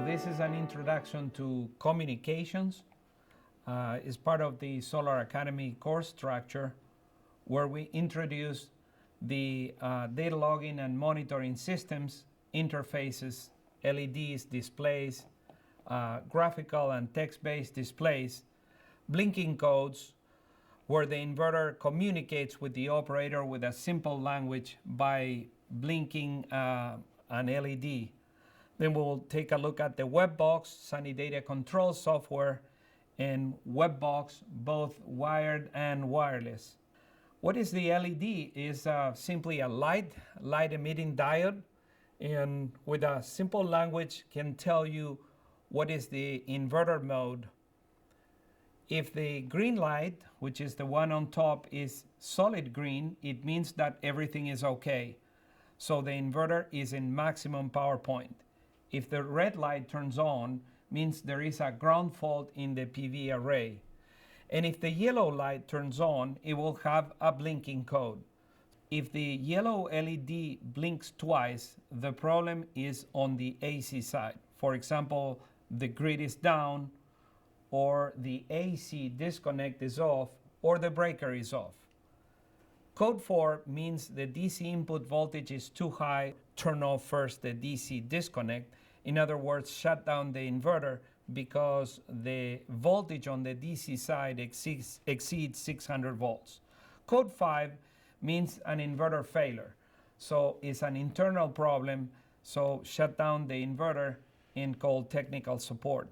This is an introduction to communications. It's part of the Solar Academy course structure where we introduce the data logging and monitoring systems, interfaces, LEDs, displays, graphical and text-based displays, blinking codes, where the inverter communicates with the operator with a simple language by blinking an LED. Then we'll take a look at the WebBox, Sunny Data Control software, and WebBox, both wired and wireless. What is the LED? Is simply a light emitting diode, and with a simple language can tell you what is the inverter mode. If the green light, which is the one on top, is solid green, it means that everything is okay. So the inverter is in maximum power point. If the red light turns on, means there is a ground fault in the PV array. And if the yellow light turns on, it will have a blinking code. If the yellow LED blinks twice, the problem is on the AC side. For example, the grid is down, or the AC disconnect is off, or the breaker is off. Code 4 means the DC input voltage is too high. Turn off first the DC disconnect. In other words, shut down the inverter because the voltage on the DC side exceeds 600 volts. Code 5 means an inverter failure. So it's an internal problem, so shut down the inverter and call technical support.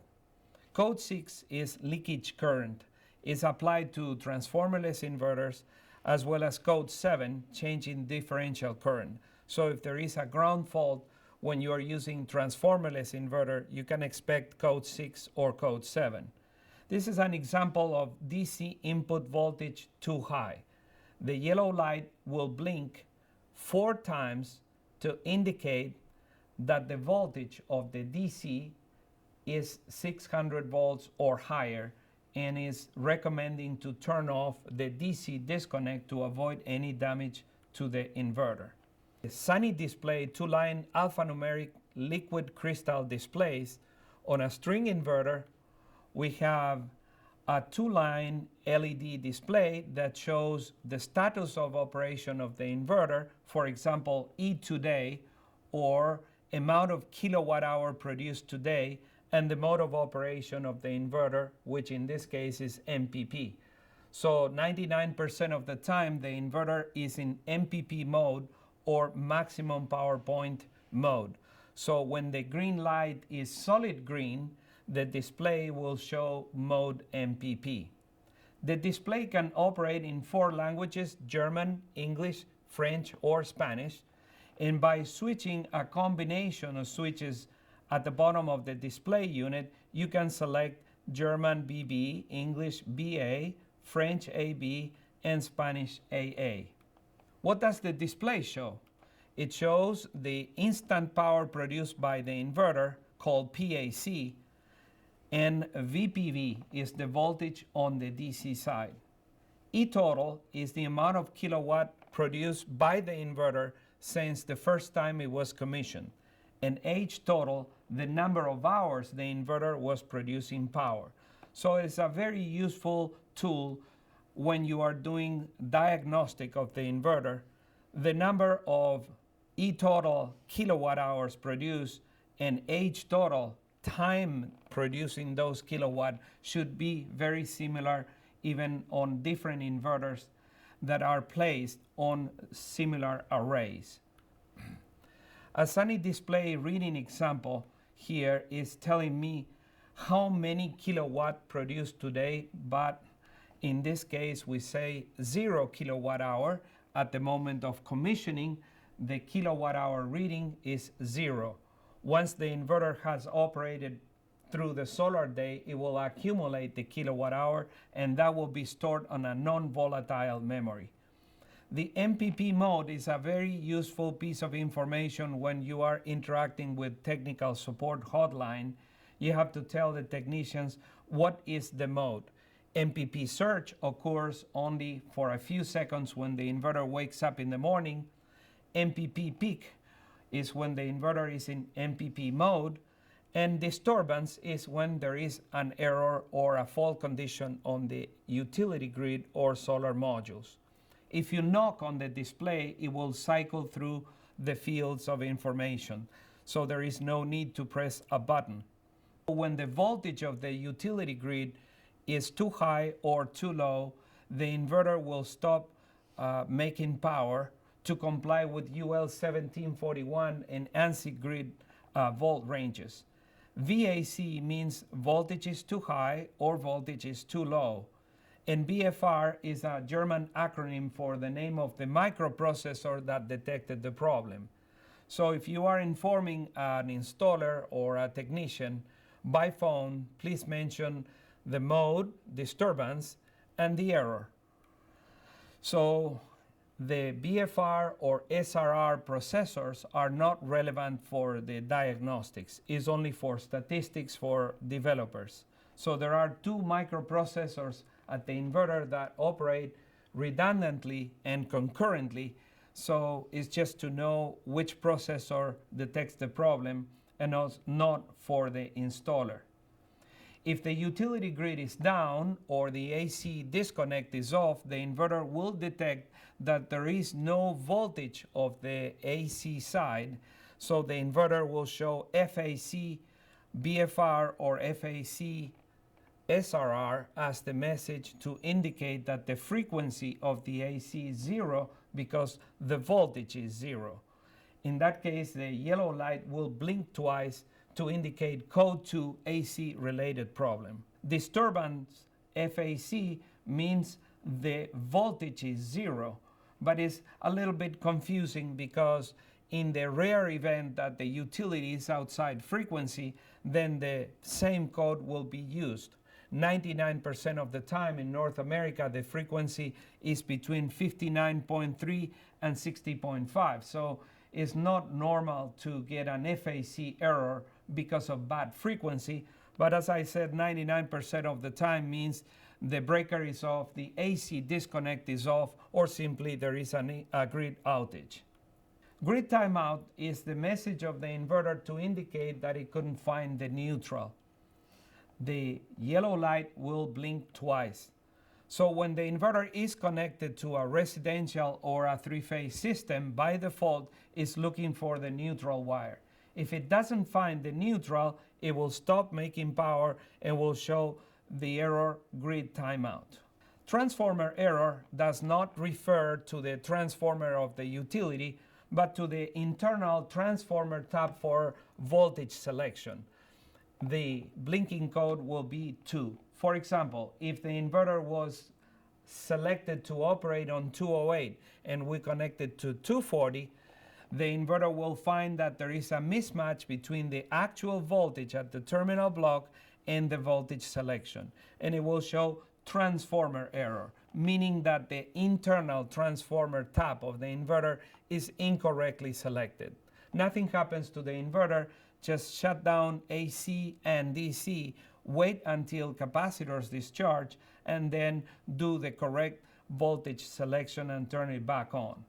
Code 6 is leakage current. It's applied to transformerless inverters, as well as code 7, changing differential current. So if there is a ground fault when you are using transformerless inverter, you can expect code 6 or code 7. This is an example of DC input voltage too high. The yellow light will blink 4 times to indicate that the voltage of the DC is 600 volts or higher, and is recommending to turn off the DC disconnect to avoid any damage to the inverter. The Sunny Display 2-line alphanumeric liquid crystal displays on a string inverter. We have a 2-line LED display that shows the status of operation of the inverter, for example, E today, or amount of kilowatt hour produced today, and the mode of operation of the inverter, which in this case is MPP. So 99% of the time the inverter is in MPP mode, or maximum power point mode. So when the green light is solid green, the display will show mode MPP. The display can operate in 4 languages: German, English, French, or Spanish. And by switching a combination of switches at the bottom of the display unit, you can select German BB, English BA, French AB, and Spanish AA. What does the display show? It shows the instant power produced by the inverter, called PAC, and VPV is the voltage on the DC side. E total is the amount of kilowatt produced by the inverter since the first time it was commissioned, and H total, the number of hours the inverter was producing power. So it's a very useful tool when you are doing diagnostic of the inverter. The number of E total kilowatt hours produced and H total time producing those kilowatt should be very similar, even on different inverters that are placed on similar arrays. A Sunny Display reading example here is telling me how many kilowatt produced today, but in this case we say 0 kilowatt hour. At the moment of commissioning, the kilowatt hour reading is 0. Once the inverter has operated through the solar day, it will accumulate the kilowatt hour, and that will be stored on a non-volatile memory. The MPP mode is a very useful piece of information when you are interacting with technical support hotline. You have to tell the technicians what is the mode. MPP surge occurs only for a few seconds when the inverter wakes up in the morning. MPP peak is when the inverter is in MPP mode, And disturbance is when there is an error or a fault condition on the utility grid or solar modules. If you knock on the display, it will cycle through the fields of information, so there is no need to press a button. When the voltage of the utility grid is too high or too low, the inverter will stop making power to comply with UL 1741 and ANSI grid volt ranges. VAC means voltage is too high or voltage is too low. And BFR is a German acronym for the name of the microprocessor that detected the problem. So if you are informing an installer or a technician by phone, please mention the mode, disturbance, and the error. So the BFR or SRR processors are not relevant for the diagnostics. It's only for statistics for developers. So there are two microprocessors at the inverter that operate redundantly and concurrently. So it's just to know which processor detects the problem and not for the installer. If the utility grid is down or the AC disconnect is off, the inverter will detect that there is no voltage of the AC side, so the inverter will show FAC BFR or FAC SRR as the message to indicate that the frequency of the AC is zero because the voltage is zero. In that case, the yellow light will blink twice to indicate code 2 AC related problem. Disturbance FAC means the voltage is zero, but it's a little bit confusing because in the rare event that the utility is outside frequency, then the same code will be used. 99% of the time in North America, the frequency is between 59.3 and 60.5. So it's not normal to get an FAC error because of bad frequency. But as I said, 99% of the time means the breaker is off, the AC disconnect is off, or simply there is a grid outage. Grid timeout is the message of the inverter to indicate that it couldn't find the neutral. The yellow light will blink twice. So when the inverter is connected to a residential or a three-phase system, by default, it's looking for the neutral wire. If it doesn't find the neutral, it will stop making power and will show the error grid timeout. Transformer error does not refer to the transformer of the utility, but to the internal transformer tab for voltage selection. The blinking code will be 2. For example, if the inverter was selected to operate on 208 and we connected to 240, the inverter will find that there is a mismatch between the actual voltage at the terminal block and the voltage selection. And it will show transformer error, meaning that the internal transformer tab of the inverter is incorrectly selected. Nothing happens to the inverter, just shut down AC and DC, wait until capacitors discharge, and then do the correct voltage selection and turn it back on.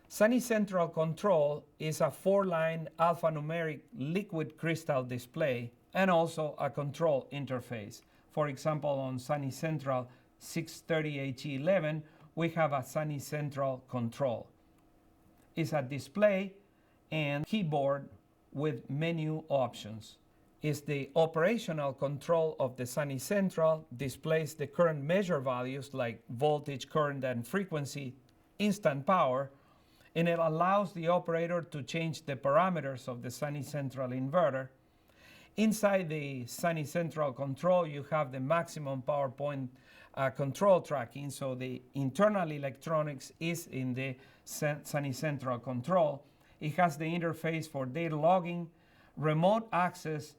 Sunny Central Control is a 4-line alphanumeric liquid crystal display and also a control interface. For example, on Sunny Central 630HE11, we have a Sunny Central Control. It's a display and keyboard with menu options. Is the operational control of the Sunny Central, displays the current measure values like voltage, current, and frequency, instant power, and it allows the operator to change the parameters of the Sunny Central inverter. Inside the Sunny Central Control, you have the maximum power point control tracking, so the internal electronics is in the Sunny Central Control. It has the interface for data logging, remote access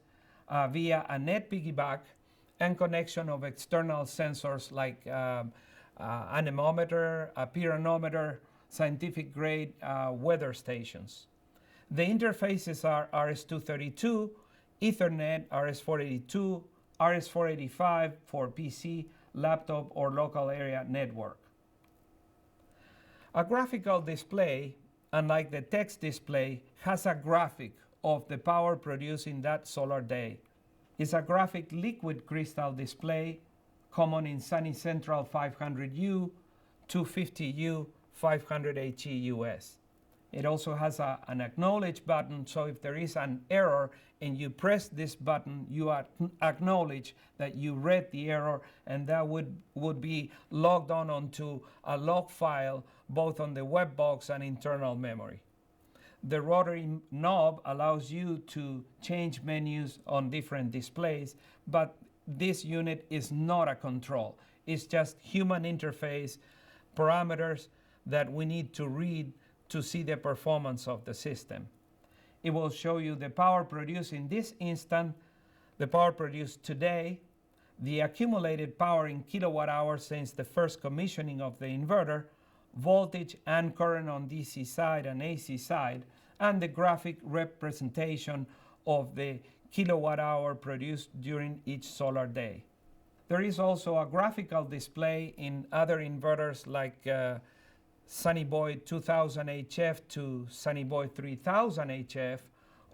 via a net piggyback, and connection of external sensors like anemometer, a pyranometer, scientific grade weather stations. The interfaces are RS-232, Ethernet, RS-482, RS-485 for PC, laptop, or local area network. A graphical display, unlike the text display, has a graphic of the power produced in that solar day. It's a graphic liquid crystal display common in Sunny Central 500U, 250U, 500HE US. It also has an acknowledge button, so if there is an error and you press this button, you acknowledge that you read the error, and that would be logged onto a log file both on the web box and internal memory. The rotary knob allows you to change menus on different displays, but this unit is not a control. It's just human interface parameters that we need to read to see the performance of the system. It will show you the power produced in this instant, the power produced today, the accumulated power in kilowatt hours since the first commissioning of the inverter, voltage and current on DC side and AC side, and the graphic representation of the kilowatt hour produced during each solar day. There is also a graphical display in other inverters like Sunny Boy 2000 HF to Sunny Boy 3000 HF,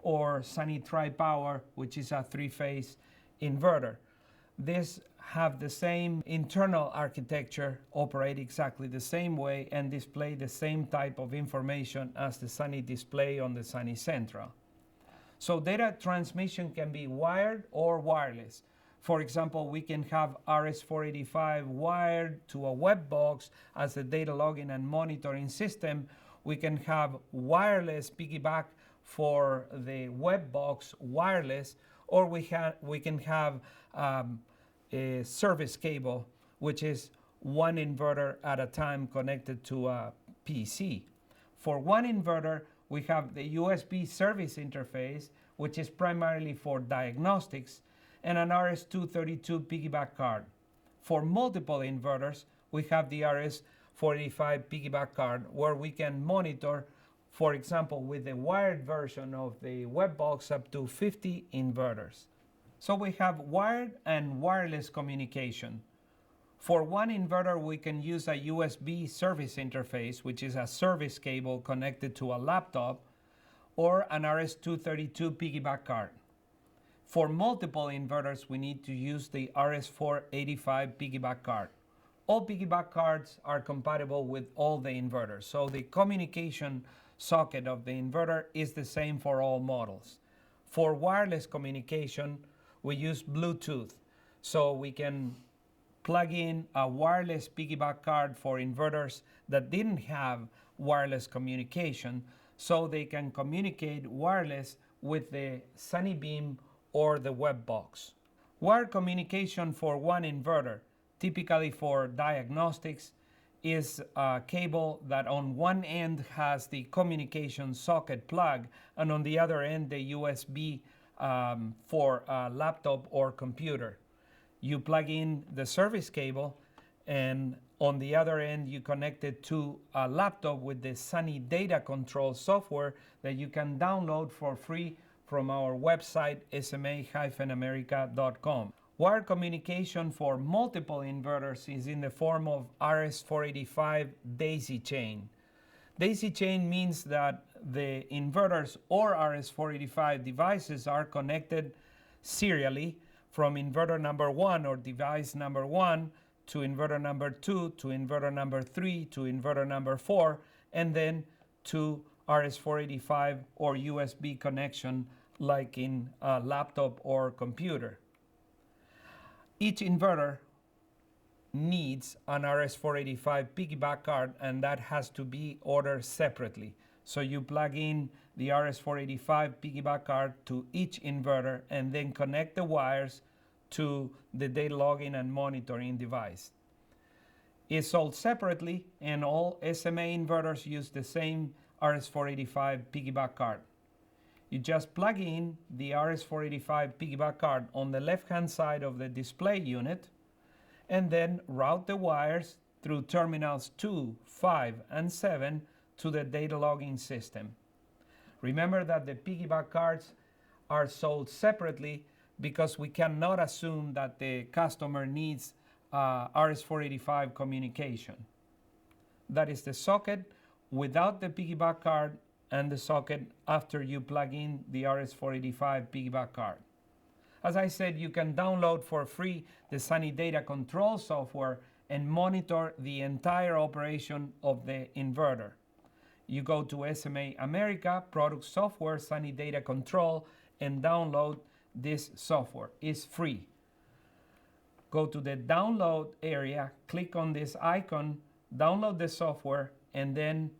or Sunny Tri-Power, which is a three-phase inverter. These have the same internal architecture, operate exactly the same way, and display the same type of information as the Sunny display on the Sunny Central. So data transmission can be wired or wireless. For example, we can have RS-485 wired to a web box as a data logging and monitoring system. We can have wireless piggyback for the web box wireless, or we can have a service cable, which is one inverter at a time connected to a PC. For one inverter, we have the USB service interface, which is primarily for diagnostics, and an RS-232 piggyback card. For multiple inverters, we have the RS-485 piggyback card, where we can monitor, for example, with the wired version of the web box, up to 50 inverters. So we have wired and wireless communication. For one inverter, we can use a USB service interface, which is a service cable connected to a laptop, or an RS-232 piggyback card. For multiple inverters, we need to use the RS-485 piggyback card. All piggyback cards are compatible with all the inverters, so the communication socket of the inverter is the same for all models. For wireless communication, we use Bluetooth, so we can plug in a wireless piggyback card for inverters that didn't have wireless communication, so they can communicate wireless with the Sunny Beam or the web box. Wired communication for one inverter, typically for diagnostics, is a cable that on one end has the communication socket plug, and on the other end the USB for a laptop or computer. You plug in the service cable, and on the other end you connect it to a laptop with the Sunny Data Control software that you can download for free from our website, sma-america.com. Wired communication for multiple inverters is in the form of RS-485 daisy chain. Daisy chain means that the inverters or RS-485 devices are connected serially from inverter number 1 or device number 1 to inverter number 2 to inverter number 3 to inverter number 4, and then to RS-485 or USB connection like in a laptop or computer. Each inverter needs an RS-485 piggyback card, and that has to be ordered separately. So you plug in the RS-485 piggyback card to each inverter and then connect the wires to the data logging and monitoring device. It's sold separately, and all SMA inverters use the same RS-485 piggyback card. You just plug in the RS-485 piggyback card on the left-hand side of the display unit, and then route the wires through terminals 2, 5, and 7 to the data logging system. Remember that the piggyback cards are sold separately because we cannot assume that the customer needs RS-485 communication. That is the socket without the piggyback card and the socket after you plug in the RS-485 piggyback card. As I said, you can download for free the Sunny Data Control software and monitor the entire operation of the inverter. You go to SMA America, Product Software, Sunny Data Control, and download this software. It's free. Go to the download area, click on this icon, download the software, and then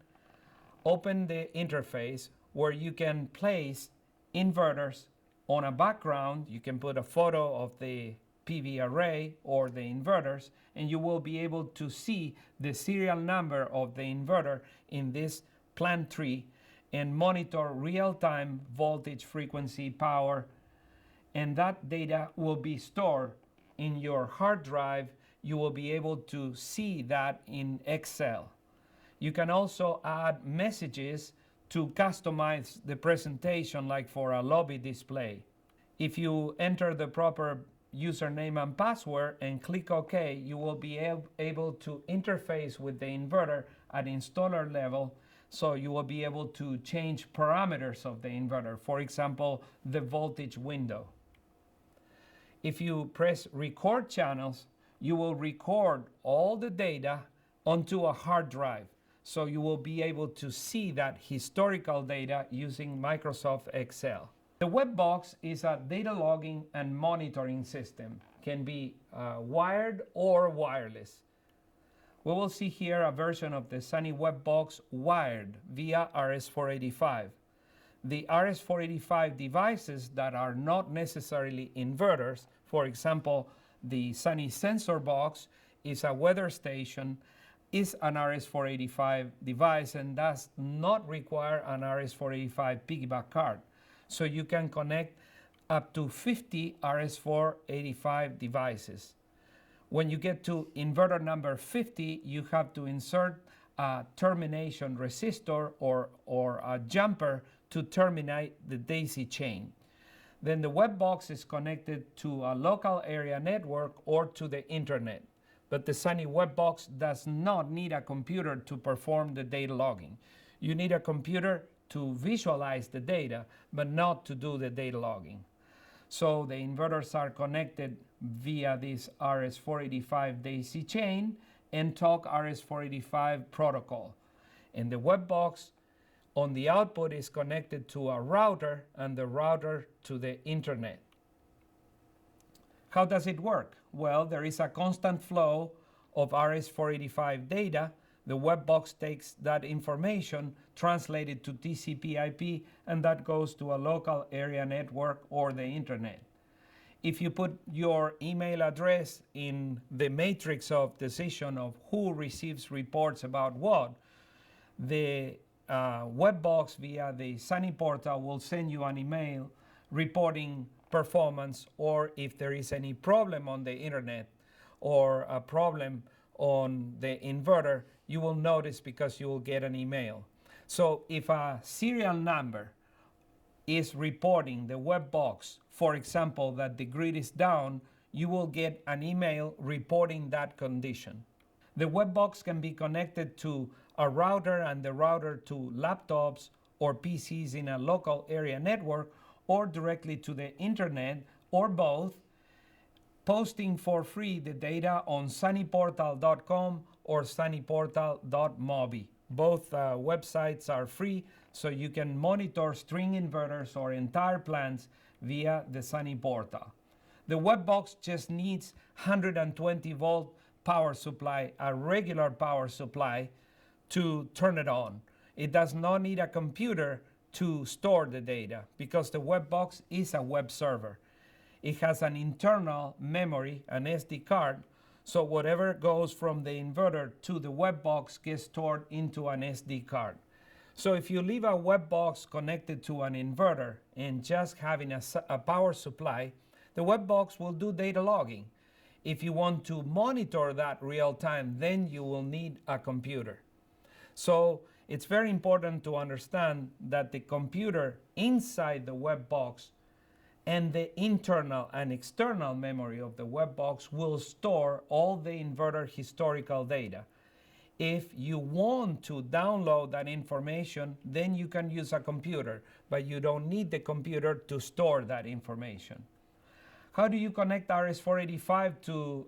open the interface where you can place inverters on a background. You can put a photo of the PV array or the inverters, and you will be able to see the serial number of the inverter in this plant tree and monitor real-time voltage, frequency, power, and that data will be stored in your hard drive. You will be able to see that in Excel. You can also add messages to customize the presentation, like for a lobby display. If you enter the proper username and password and click OK, you will be able to interface with the inverter at installer level, so you will be able to change parameters of the inverter, for example, the voltage window. If you press record channels, you will record all the data onto a hard drive. So you will be able to see that historical data using Microsoft Excel. The web box is a data logging and monitoring system. Can be wired or wireless. We will see here a version of the Sunny web box wired via RS-485. The RS-485 devices that are not necessarily inverters, for example, the Sunny sensor box is a weather station, is an RS-485 device and does not require an RS-485 piggyback card. So you can connect up to 50 RS-485 devices. When you get to inverter number 50, you have to insert a termination resistor or a jumper to terminate the daisy chain. Then the web box is connected to a local area network or to the internet. But the Sunny web box does not need a computer to perform the data logging. You need a computer to visualize the data, but not to do the data logging. So the inverters are connected via this RS-485 daisy chain and talk RS-485 protocol. And the web box on the output is connected to a router, and the router to the internet. How does it work? Well, there is a constant flow of RS-485 data. The web box takes that information, translates it to TCP/IP, and that goes to a local area network or the internet. If you put your email address in the matrix of decision of who receives reports about what, the web box via the Sunny portal will send you an email reporting performance, or if there is any problem on the internet or a problem on the inverter, you will notice because you will get an email. So if a serial number is reporting the web box, for example, that the grid is down, you will get an email reporting that condition. The web box can be connected to a router and the router to laptops or PCs in a local area network, or directly to the internet, or both, posting for free the data on sunnyportal.com or sunnyportal.mobi. Both websites are free, so you can monitor string inverters or entire plants via the Sunny portal. The web box just needs 120 volt power supply, a regular power supply, to turn it on. It does not need a computer to store the data because the web box is a web server. It has an internal memory, an SD card, so whatever goes from the inverter to the web box gets stored into an SD card. So if you leave a web box connected to an inverter and just having a power supply, the web box will do data logging. If you want to monitor that real time, then you will need a computer. So it's very important to understand that the computer inside the web box and the internal and external memory of the web box will store all the inverter historical data. If you want to download that information, then you can use a computer, but you don't need the computer to store that information. How do you connect RS-485 to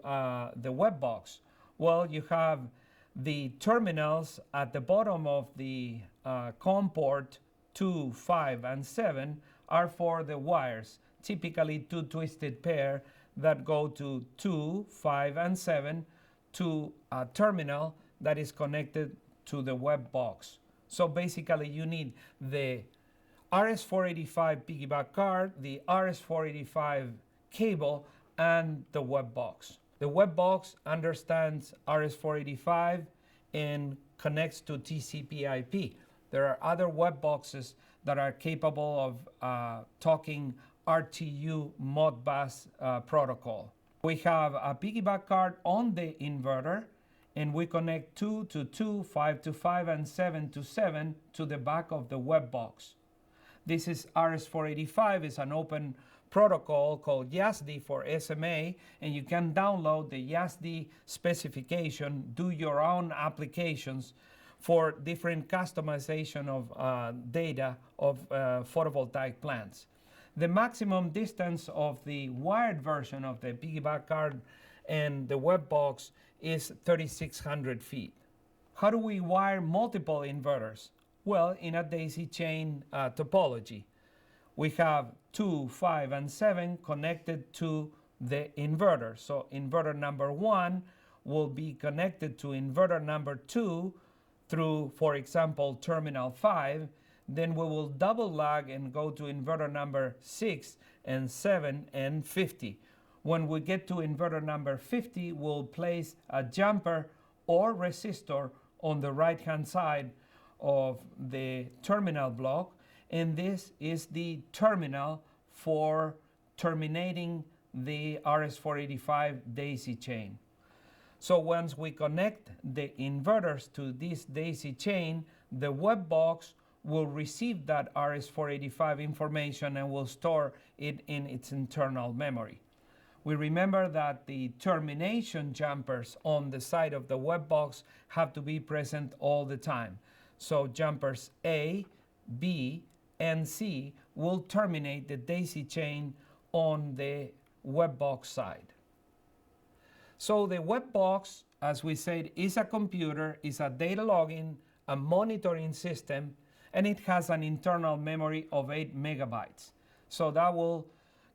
the web box? Well, you have the terminals at the bottom of the COM port 2, 5, and 7 are for the wires, typically two twisted pair that go to 2, 5, and 7 to a terminal that is connected to the web box. So basically you need the RS-485 piggyback card, the RS-485 cable, and the web box. The web box understands RS-485 and connects to TCP/IP. There are other web boxes that are capable of talking RTU Modbus protocol. We have a piggyback card on the inverter, and we connect 2 to 2, 5 to 5, and 7 to 7 to the back of the web box. This is RS-485. It's an open protocol called YASD for SMA, and you can download the YASD specification, do your own applications for different customization of data of photovoltaic plants. The maximum distance of the wired version of the piggyback card and the web box is 3,600 feet. How do we wire multiple inverters? Well, in a daisy chain topology. We have 2, 5, and 7 connected to the inverter. So inverter number 1 will be connected to inverter number 2 through, for example, terminal 5. Then we will double lag and go to inverter number 6 and 7 and 50. When we get to inverter number 50, we'll place a jumper or resistor on the right-hand side of the terminal block, and this is the terminal for terminating the RS-485 daisy chain. So once we connect the inverters to this daisy chain, the web box will receive that RS-485 information and will store it in its internal memory. We remember that the termination jumpers on the side of the web box have to be present all the time. So jumpers A, B, and C will terminate the daisy chain on the web box side. So the web box, as we said, is a computer, is a data logging, a monitoring system, and it has an internal memory of 8 megabytes. So that will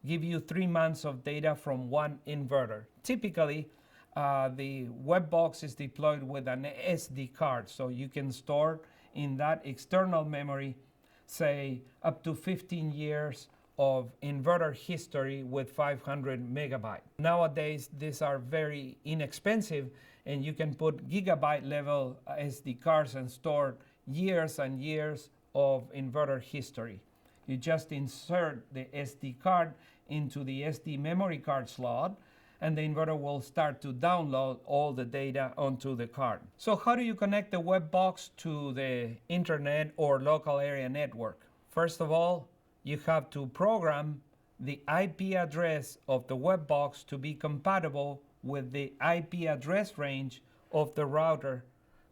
give you 3 months of data from one inverter. Typically, the web box is deployed with an SD card, so you can store in that external memory, say, up to 15 years of inverter history with 500 megabytes. Nowadays, these are very inexpensive, and you can put gigabyte level SD cards and store years and years of inverter history. You just insert the SD card into the SD memory card slot, and the inverter will start to download all the data onto the card. So how do you connect the web box to the internet or local area network? First of all, you have to program the IP address of the web box to be compatible with the IP address range of the router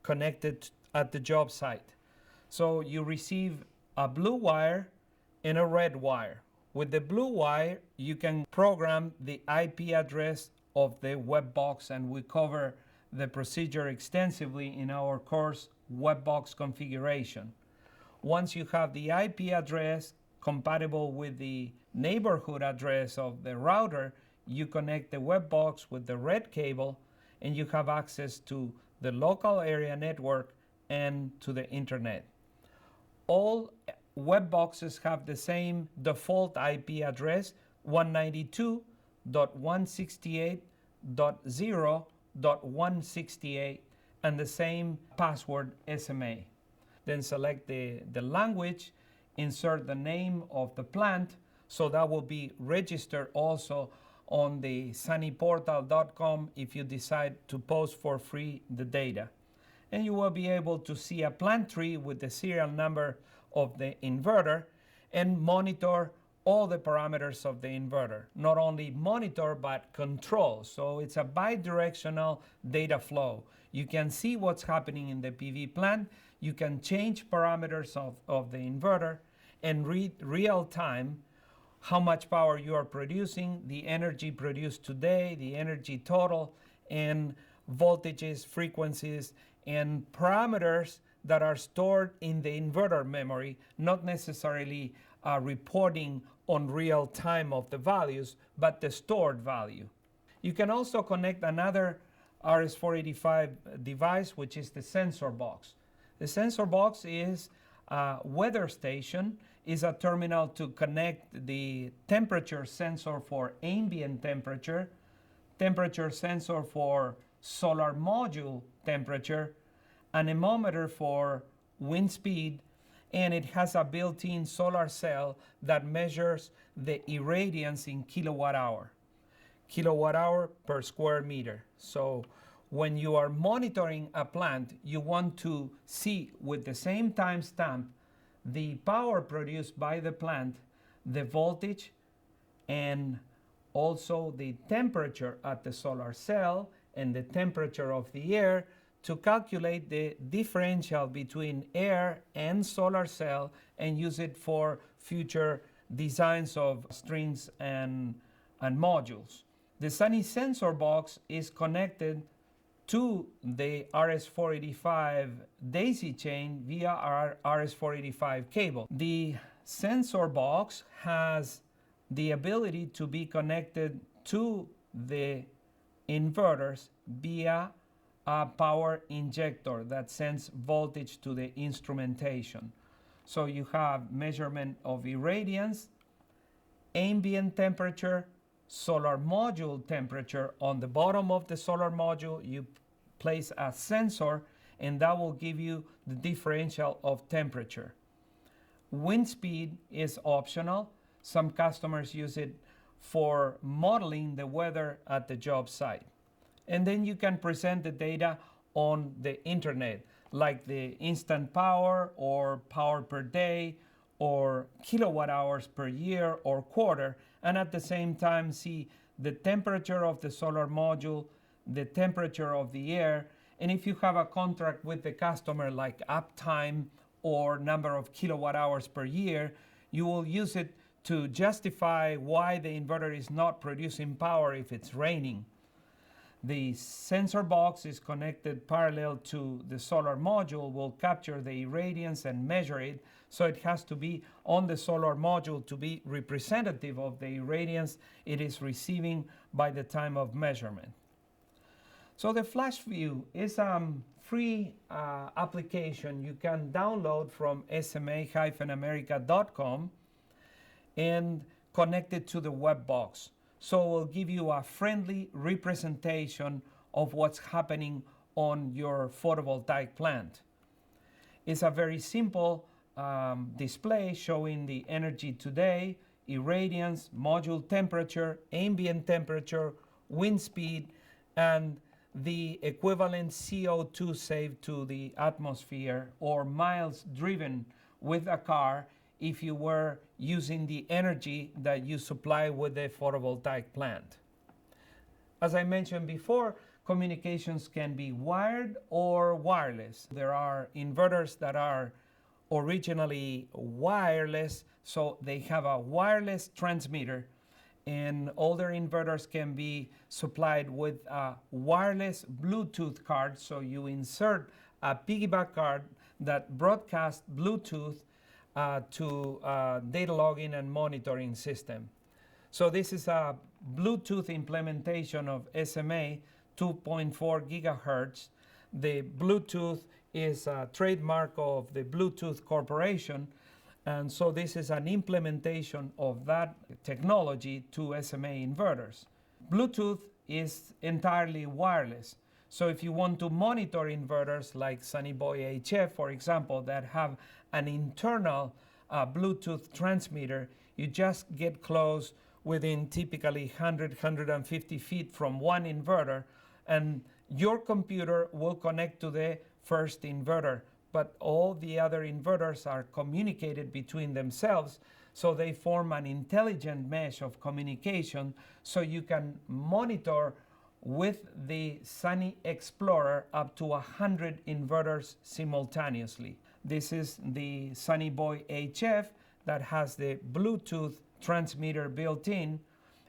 connected at the job site. So you receive a blue wire and a red wire. With the blue wire, you can program the IP address of the web box, and we cover the procedure extensively in our course, Web Box Configuration. Once you have the IP address compatible with the neighborhood address of the router, you connect the web box with the red cable, and you have access to the local area network and to the internet. All web boxes have the same default IP address, 192.168.0.168, and the same password SMA. Then select the language, insert the name of the plant, so that will be registered also on the sunnyportal.com if you decide to post for free the data. And you will be able to see a plant tree with the serial number of the inverter and monitor all the parameters of the inverter, not only monitor but control. So it's a bi-directional data flow. You can see what's happening in the PV plant, you can change parameters of the inverter, and read real time how much power you are producing, the energy produced today, the energy total, and voltages, frequencies, and parameters that are stored in the inverter memory, not necessarily reporting on real time of the values, but the stored value. You can also connect another RS-485 device, which is the sensor box. The sensor box is a weather station, is a terminal to connect the temperature sensor for ambient temperature, temperature sensor for solar module temperature, anemometer for wind speed, and it has a built-in solar cell that measures the irradiance in kilowatt hour per square meter. So when you are monitoring a plant, you want to see with the same timestamp the power produced by the plant, the voltage, and also the temperature at the solar cell and the temperature of the air to calculate the differential between air and solar cell and use it for future designs of strings and modules. The Sunny sensor box is connected to the RS-485 daisy chain via our RS-485 cable. The sensor box has the ability to be connected to the inverters via a power injector that sends voltage to the instrumentation. So you have measurement of irradiance, ambient temperature, solar module temperature. On the bottom of the solar module, you place a sensor, and that will give you the differential of temperature. Wind speed is optional. Some customers use it for modeling the weather at the job site. And then you can present the data on the internet, like the instant power or power per day or kilowatt hours per year or quarter, and at the same time see the temperature of the solar module, the temperature of the air, and if you have a contract with the customer like uptime or number of kilowatt hours per year, you will use it to justify why the inverter is not producing power if it's raining. The sensor box is connected parallel to the solar module, will capture the irradiance and measure it, so it has to be on the solar module to be representative of the irradiance it is receiving by the time of measurement. So the Flash View is a free application you can download from sma-america.com and connect it to the web box. So it will give you a friendly representation of what's happening on your photovoltaic plant. It's a very simple display showing the energy today, irradiance, module temperature, ambient temperature, wind speed, and the equivalent CO2 saved to the atmosphere or miles driven with a car if you were using the energy that you supply with the photovoltaic plant. As I mentioned before, communications can be wired or wireless. There are inverters that are originally wireless, so they have a wireless transmitter, and older inverters can be supplied with a wireless Bluetooth card. So you insert a piggyback card that broadcasts Bluetooth to data logging and monitoring system. So this is a Bluetooth implementation of SMA 2.4 gigahertz. The Bluetooth is a trademark of the Bluetooth Corporation, and so this is an implementation of that technology to SMA inverters. Bluetooth is entirely wireless. So if you want to monitor inverters like Sunny Boy HF, for example, that have an internal Bluetooth transmitter, you just get close within typically 100-150 feet from one inverter, and your computer will connect to the first inverter but all the other inverters are communicated between themselves, so they form an intelligent mesh of communication, so you can monitor with the Sunny Explorer up to 100 inverters simultaneously. This is the Sunny Boy HF that has the Bluetooth transmitter built in.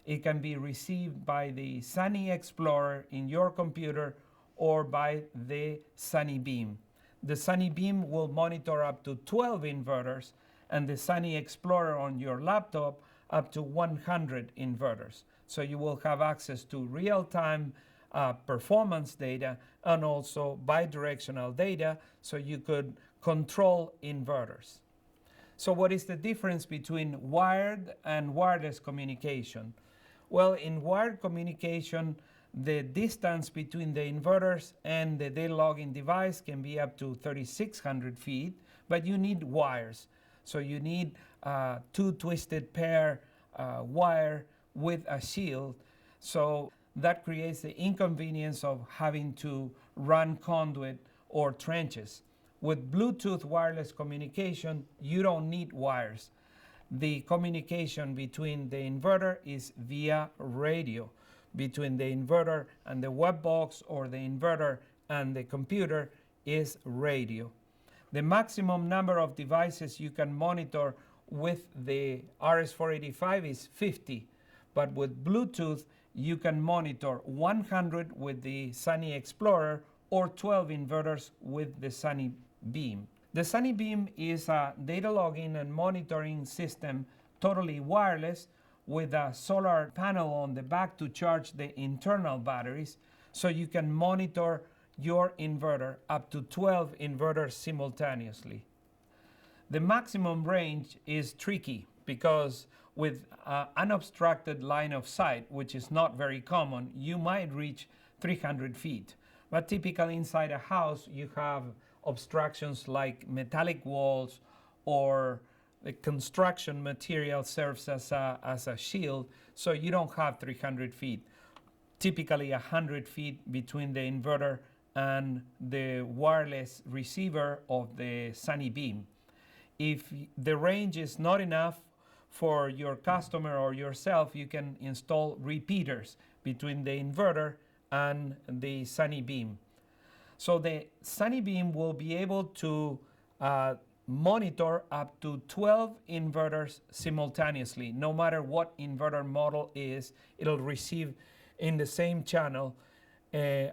It can be received by the Sunny Explorer in your computer or by the Sunny Beam. The Sunny Beam will monitor up to 12 inverters, and the Sunny Explorer on your laptop up to 100 inverters. So you will have access to real-time performance data and also bidirectional data, so you could control inverters. So what is the difference between wired and wireless communication? Well, in wired communication, the distance between the inverters and the data logging device can be up to 3,600 feet, but you need wires. So you need two twisted pair wire with a shield. So that creates the inconvenience of having to run conduit or trenches. With Bluetooth wireless communication, you don't need wires. The communication between the inverter is via radio. Between the inverter and the web box or the inverter and the computer is radio. The maximum number of devices you can monitor with the RS-485 is 50, but with Bluetooth you can monitor 100 with the Sunny Explorer or 12 inverters with the Sunny Beam. The Sunny Beam is a data logging and monitoring system, totally wireless, with a solar panel on the back to charge the internal batteries, so you can monitor your inverter, up to 12 inverters simultaneously. The maximum range is tricky because with unobstructed line of sight, which is not very common, you might reach 300 feet. But typically inside a house, you have obstructions like metallic walls, or the construction material serves as a shield, so you don't have 300 feet. Typically 100 feet between the inverter and the wireless receiver of the Sunny Beam. If the range is not enough for your customer or yourself, you can install repeaters between the inverter and the Sunny Beam. So the Sunny Beam will be able to monitor up to 12 inverters simultaneously. No matter what inverter model is, it'll receive in the same channel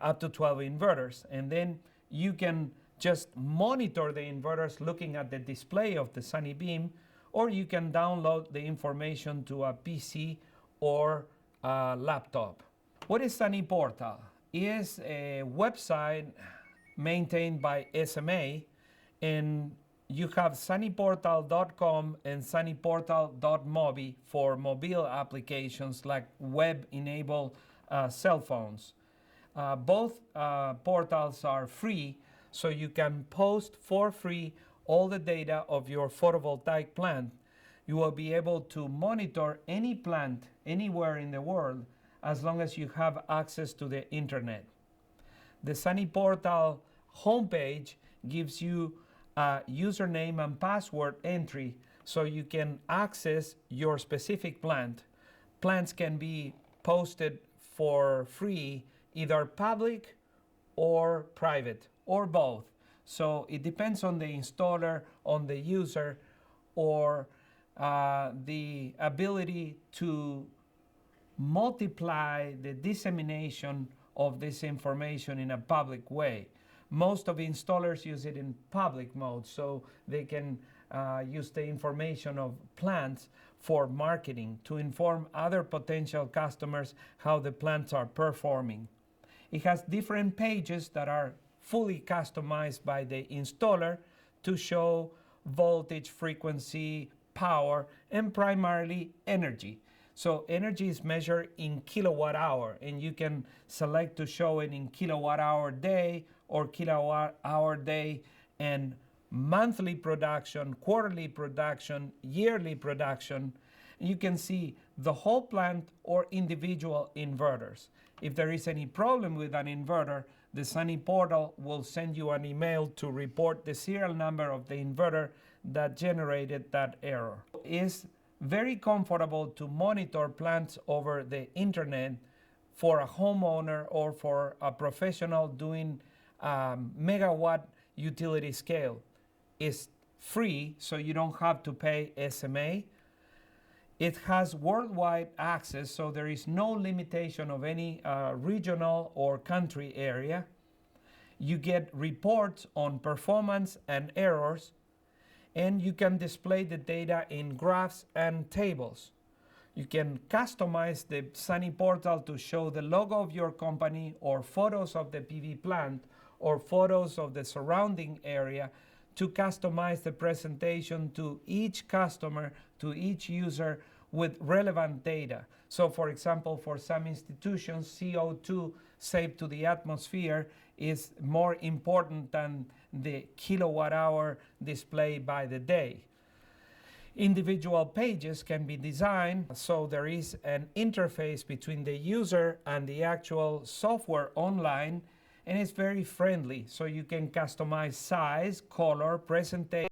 up to 12 inverters. And then you can just monitor the inverters looking at the display of the Sunny Beam, or you can download the information to a PC or a laptop. What is Sunny Portal? It is a website maintained by SMA, and you have sunnyportal.com and sunnyportal.mobi for mobile applications like web-enabled cell phones. Both portals are free, so you can post for free all the data of your photovoltaic plant. You will be able to monitor any plant anywhere in the world as long as you have access to the internet. The Sunny Portal homepage gives you a username and password entry so you can access your specific plant. Plants can be posted for free, either public or private, or both. So it depends on the installer, on the user, or the ability to multiply the dissemination of this information in a public way. Most of the installers use it in public mode, so they can use the information of plants for marketing to inform other potential customers how the plants are performing. It has different pages that are fully customized by the installer to show voltage, frequency, power, and primarily energy. So energy is measured in kilowatt hour, and you can select to show it in kilowatt hour day or kilowatt hour day and monthly production, quarterly production, yearly production. You can see the whole plant or individual inverters. If there is any problem with an inverter, the Sunny portal will send you an email to report the serial number of the inverter that generated that error. It's very comfortable to monitor plants over the internet for a homeowner or for a professional doing megawatt utility scale. It's free, so you don't have to pay SMA. It has worldwide access, so there is no limitation of any regional or country area. You get reports on performance and errors, and you can display the data in graphs and tables. You can customize the Sunny portal to show the logo of your company or photos of the PV plant or photos of the surrounding area to customize the presentation to each customer, to each user with relevant data. So for example, for some institutions, CO2 saved to the atmosphere is more important than the kilowatt hour display by the day. Individual pages can be designed so there is an interface between the user and the actual software online, and it's very friendly, so you can customize size, color, presentation,